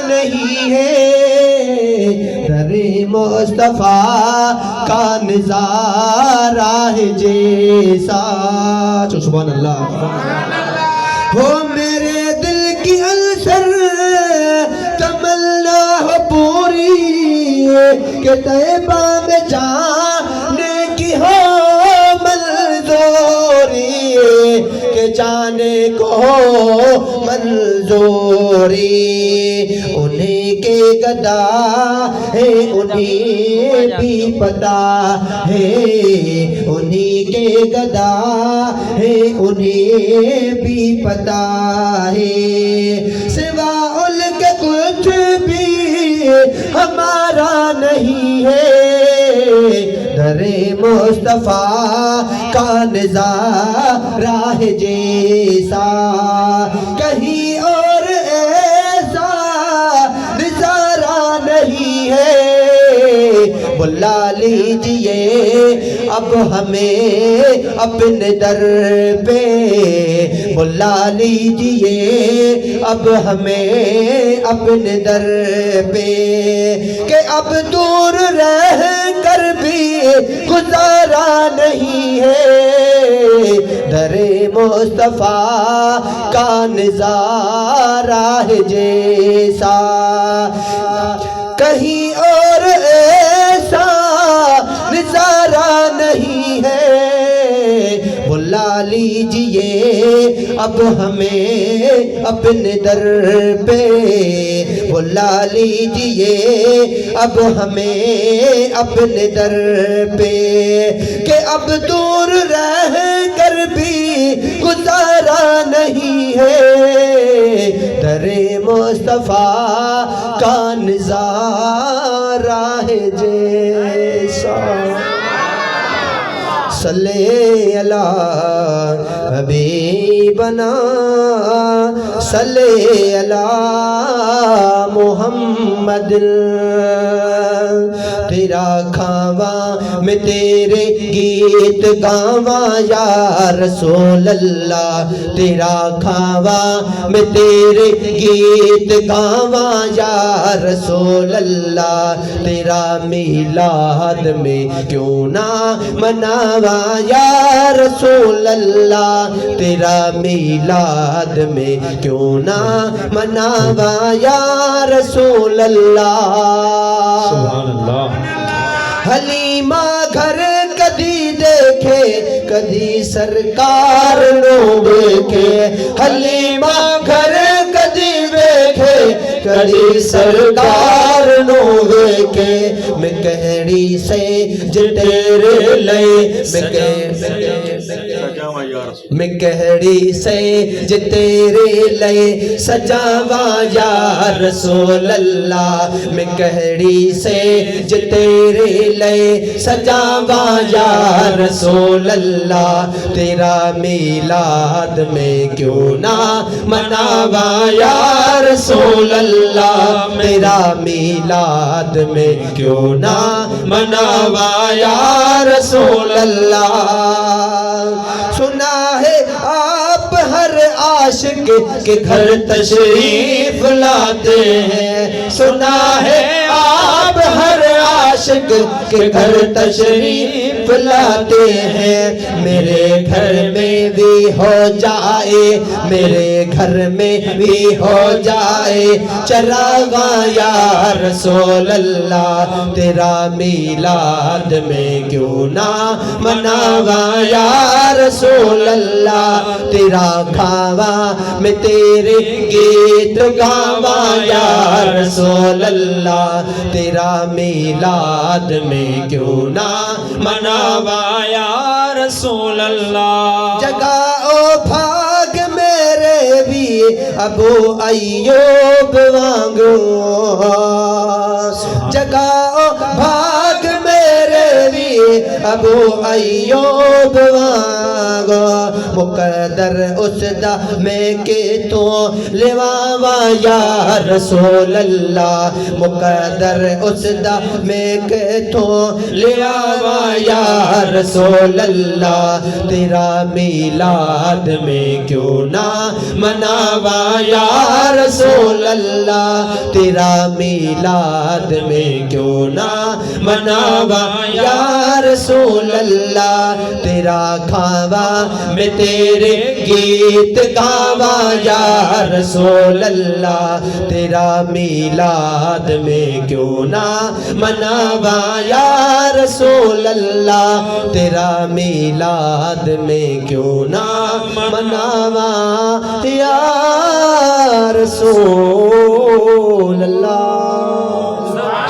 نہیں ہے، در مصطفیٰ کا نظارہ ہے جیسا. سبحان اللہ. ہو میرے دل کی السر تمنا ہو پوری کہ طیبہ میں جانے کی ہو منظوری، کہ جانے کو ہو منظوری. انہیں کے گدا ہے انہیں بھی پتا ہے، انہیں کے گدا ہے انہیں بھی پتا ہے. سوا ان کے کچھ بھی ہمارا نہیں ہے، در مصطفیٰ کا نظارہ ہے جیسا. کہیں اور ایسا نظارہ نہیں ہے. بلا لیجئے اب ہمیں اپنے در پہ، بلا لیجئے اب ہمیں اپنے در پہ، کہ اب دور رہ کر بھی گزارا نہیں ہے، در مصطفیٰ کا نظارہ ہے جیسا. کہیں اور ایسا نظارہ نہیں ہے. بلا لیجئے اب ہمیں اپنے در پہ، بلا لیجئے اب ہمیں اپنے در پہ، کہ اب دور رہ کر بھی گزارا نہیں ہے، در مصطفیٰ کا نظارہ ہے جیسا. صلی اللہ حبیبنا صلی اللہ محمد. تیرا کھاواں میں تیرے گیت گاواں یا رسول اللہ، تیرا کھاواں میں تیرے گیت گاواں یا رسول اللہ. تیرا میلاد میں کیوں نہ مناواں یا رسول اللہ، تیرا میلاد میں کیوں نہ مناواں یا رسول اللہ. سبحان اللہ. حلیمہ گھر کدی دیکھے کدی سرکار نو دیکھے، حلیمہ گھر کدی دیکھے کدی سرکار نو دیکھے. میں کہڑی سے جے تیرے لئے، میں کہڑی سے جے تیرے لئے سجاواں یا رسول اللہ، میں کہڑی سے جے تیرے لئے سجاواں یا رسول اللہ. تیرا میلاد میں کیوں نہ مناواں یا رسول اللہ، تیرا میلاد میں کیوں نہ مناواں یا رسول اللہ. سنا ہے آپ ہر عاشق کے گھر تشریف لاتے ہیں، سنا ہے آپ ہر عاشق کے گھر تشریف لاتے ہیں. میرے گھر میں بھی ہو جائے، میرے گھر میں بھی ہو جائے چراغاں یا رسول اللہ. تیرا میلاد میں کیوں نہ مناواں یا رسول اللہ، تیرا کھاواں میں تیرے گیت گاواں یا رسول اللہ. تیرا میلاد میں کیوں نہ مناواں یا رسول اللہ. جگاؤ بھاگ میرے بھی ابو ایوب وانگو، جگاؤ بھاگ میرے بھی ابو ایوب وانگو مقدر اس دا میں کہ تو لواوا یا رسول اللہ مقدر اس دا میں کہ تو لواوا یا رسول اللہ تیرا میلاد میں کیوں نہ مناوا یا رسول اللہ تیرا میلاد میں کیوں نہ مناوا یا رسول اللہ تیرا کھاوا میں تیرے گیت گاوا یا رسول اللہ تیرا میلاد میں کیوں نہ مناوا یا رسول اللہ تیرا میلاد میں کیوں نہ مناوا یا رسول اللہ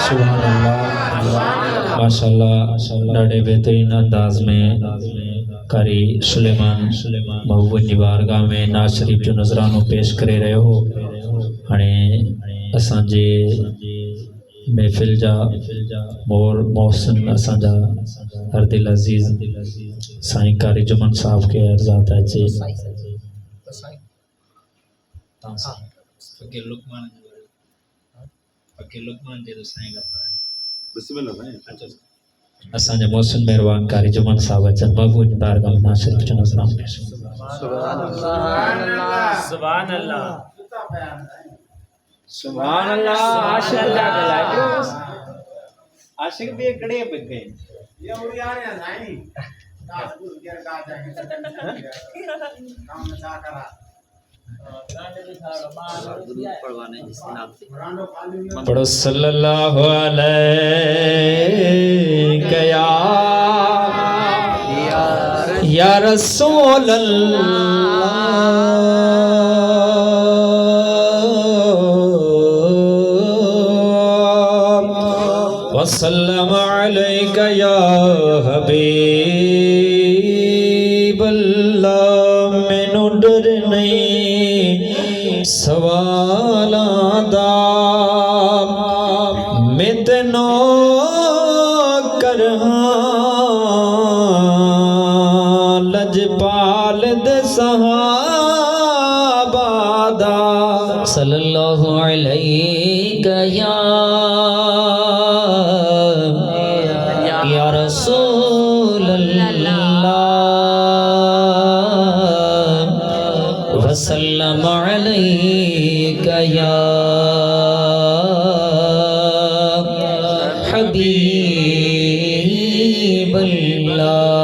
سبحان اللہ ماشاءاللہ ڈاڑے بہترین انداز میں قاری سلیمان محبوب کی بارگاہ میں ناز شریف جو نظرانو پیش کرے رہے ہو ہنے اساں جے محفل جا مور محسن اساں جا ہر دل عزیز سائیں قاری جمن صاحب کے عرضات ہے جے اساں جے محسن مہربان قاری جمن صاحب اچھا محبوب کی بارگاہ میں ناز شریف جو نظرانو پیش سبحان اللہ سبحان اللہ عاشق اللہ عاشق بھی کڑے بک گئے یہ اور یار نہیں پڑھو صلی اللہ علیہ یا رسول اللہ وسلم علیک یا حبیب اللہ مینوں ڈر نہیں سوالاں دا میں تینوں کرہاں لجپال دے صحابہ دا صلی اللہ علیہ یا رسول اللہ وسلم علیک یا حبیب اللہ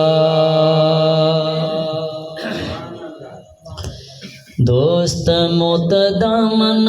دوست متدامن